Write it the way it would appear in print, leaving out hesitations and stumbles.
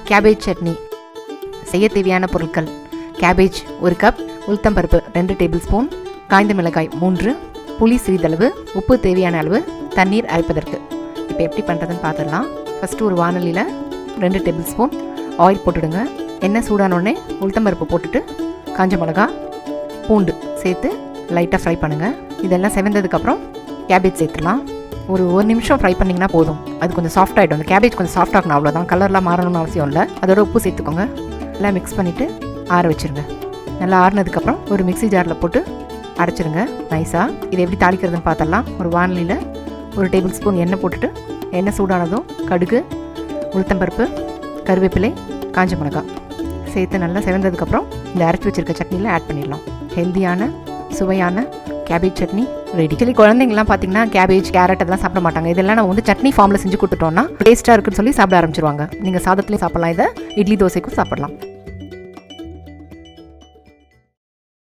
Cabbage chutney செய்ய தேவையான பொருட்கள்: கேபேஜ் 1 கப், உளுத்தம்பருப்பு 2 டேபிள் ஸ்பூன், காய்ந்த மிளகாய் 3, புளி சிறிதளவு, உப்பு தேவையான அளவு, தண்ணீர் அரைப்பதற்கு. இப்போ எப்படி பண்ணுறதுன்னு பார்த்துடலாம். ஃபஸ்ட்டு ஒரு வானலியில் 2 டேபிள் ஸ்பூன் ஆயில் போட்டுடுங்க. எண்ணெய் சூடானோடனே உளுத்தம்பருப்பு போட்டுட்டு காஞ்ச மிளகா, பூண்டு சேர்த்து லைட்டாக ஃப்ரை பண்ணுங்கள். இதெல்லாம் செவந்ததுக்கப்புறம் கேபேஜ் சேர்த்துடலாம். ஒரு நிமிஷம் ஃப்ரை பண்ணிங்கன்னா போதும். அது கொஞ்சம் சாஃப்ட் ஆகிடும். அந்த கேபேஜ் கொஞ்சம் சாஃப்ட் ஆகணும், அவ்வளோதான். கலர்லாம் மாறணும்னு அவசியம் இல்லை. அதோட உப்பு சேர்த்துக்கோங்க. எல்லாம் மிக்ஸ் பண்ணிவிட்டு ஆற வச்சுருங்க. நல்லா ஆறுனதுக்கப்புறம் ஒரு மிக்ஸி ஜாரில் போட்டு அரைச்சிருங்க நைஸாக. இதை எப்படி தாளிக்கிறதுன்னு பார்த்தலாம். ஒரு வானலியில் 1 டேபிள் ஸ்பூன் எண்ணெய் போட்டுட்டு, எண்ணெய் சூடானதும் கடுகு, உளுத்தம்பருப்பு, கருவேப்பிலை, காஞ்ச மிளகாய் சேர்த்து நல்லா செவந்ததுக்கப்புறம் இந்த அரைச்சி வச்சுருக்க சட்னியில் ஆட் பண்ணிடலாம். ஹெல்த்தியான சுவையான கேபேஜ் சட்னி ரெடி. ஆக்சுவலி குழந்தைங்கலாம் பார்த்தீங்கன்னா கேபேஜ், கேரட் அதெல்லாம் சாப்பிட மாட்டாங்க. இதெல்லாம் நம்ம சட்னி ஃபார்மில் செஞ்சு கொடுத்துட்டோம்னா டேஸ்ட்டாக இருக்குன்னு சொல்லி சாப்பிட ஆரம்பிச்சிருவாங்க. நீங்கள் சாதத்துலேயும் சாப்பிட்லாம், இதை இட்லி தோசைக்கும் சாப்பிட்லாம்.